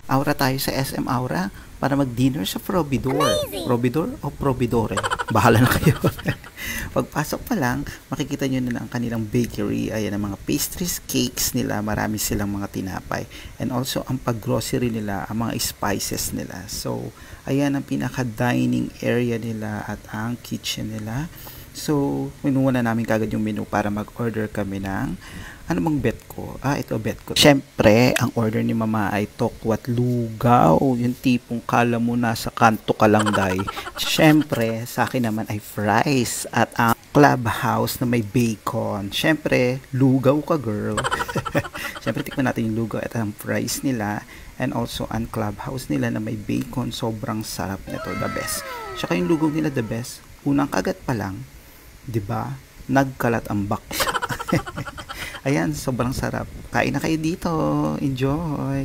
Aura tayo sa SM Aura para mag-dinner sa Probidor. Probidor o Probidore? Bahala na kayo. Pagpasok pa lang, makikita nyo na ang kanilang bakery. Ayan ang mga pastries, cakes nila. Marami silang mga tinapay. And also, ang pag-grocery nila, ang mga spices nila. So, ayan ang pinaka-dining area nila at ang kitchen nila. So, kinuha na namin kagad yung menu para mag-order kami ng ano bang bet ko? Ito bet ko. Siyempre, ang order ni mama ay tokwat lugaw. Yung tipong kala mo nasa kanto ka lang, day. Siyempre, sa akin naman ay fries at ang clubhouse na may bacon. Siyempre, lugaw ka, girl. Siyempre, tikman natin yung lugaw at ang fries nila. And also, ang clubhouse nila na may bacon. Sobrang sarap nito. The best. Tsaka yung lugaw nila, the best. Unang kagat pa lang, 'di ba? Nagkalat ang bakla. Ayan, sobrang sarap. Kain na kayo dito. Enjoy.